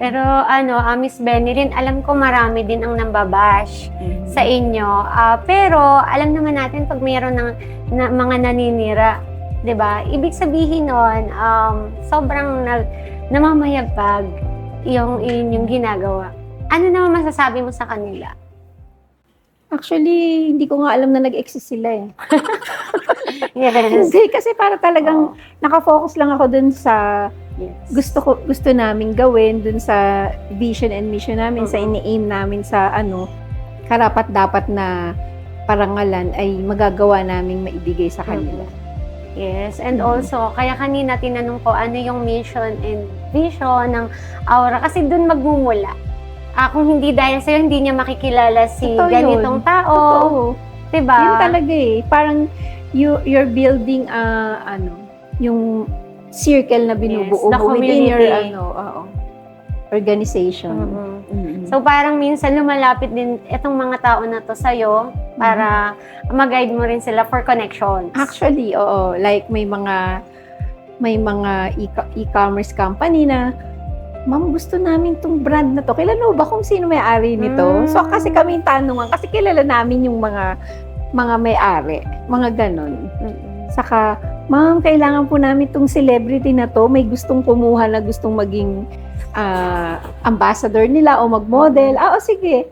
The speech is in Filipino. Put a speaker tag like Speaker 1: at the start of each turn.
Speaker 1: Pero Miss Benny alam ko marami din ang nambabash sa inyo. Pero alam naman natin pag mayroon ng mga naninira, 'di ba? Ibig sabihin nun, sobrang namamayagpag yung inyong ginagawa. Ano naman masasabi mo sa kanila?
Speaker 2: Actually, hindi ko nga alam na nag-exist sila eh.
Speaker 1: Yes.
Speaker 2: Hindi, kasi para talagang nakafocus lang ako dun sa gusto naming gawin, dun sa vision and mission namin, sa ini-aim namin sa karapat-dapat na parangalan ay magagawa naming maibigay sa kanila.
Speaker 1: Yes, and also, kaya kanina tinanong ko ano yung mission and vision ng Aura kasi dun magmumula. Kung hindi dahil sa'yo, hindi niya makikilala si
Speaker 2: Totoo
Speaker 1: ganitong
Speaker 2: yun.
Speaker 1: tao.
Speaker 2: Totoo.
Speaker 1: Diba?
Speaker 2: Yun talaga eh. Parang you're building yung circle na binubuo
Speaker 1: Yes, the
Speaker 2: mo within your
Speaker 1: community.
Speaker 2: organization.
Speaker 1: So parang minsan lumalapit din itong mga tao na to sa'yo para mag-guide mo rin sila for connections.
Speaker 2: Actually, oo. Like may mga e-commerce company na, ma'am, gusto namin tong brand na to. Kilala mo ba kung sino may-ari nito? So kasi kami tanungan, kasi kilala namin yung mga may-ari, mga ganon. Saka, ma'am, kailangan po namin tong celebrity na to. May gustong kumuha na gustong maging ambassador nila o mag-model. O sige.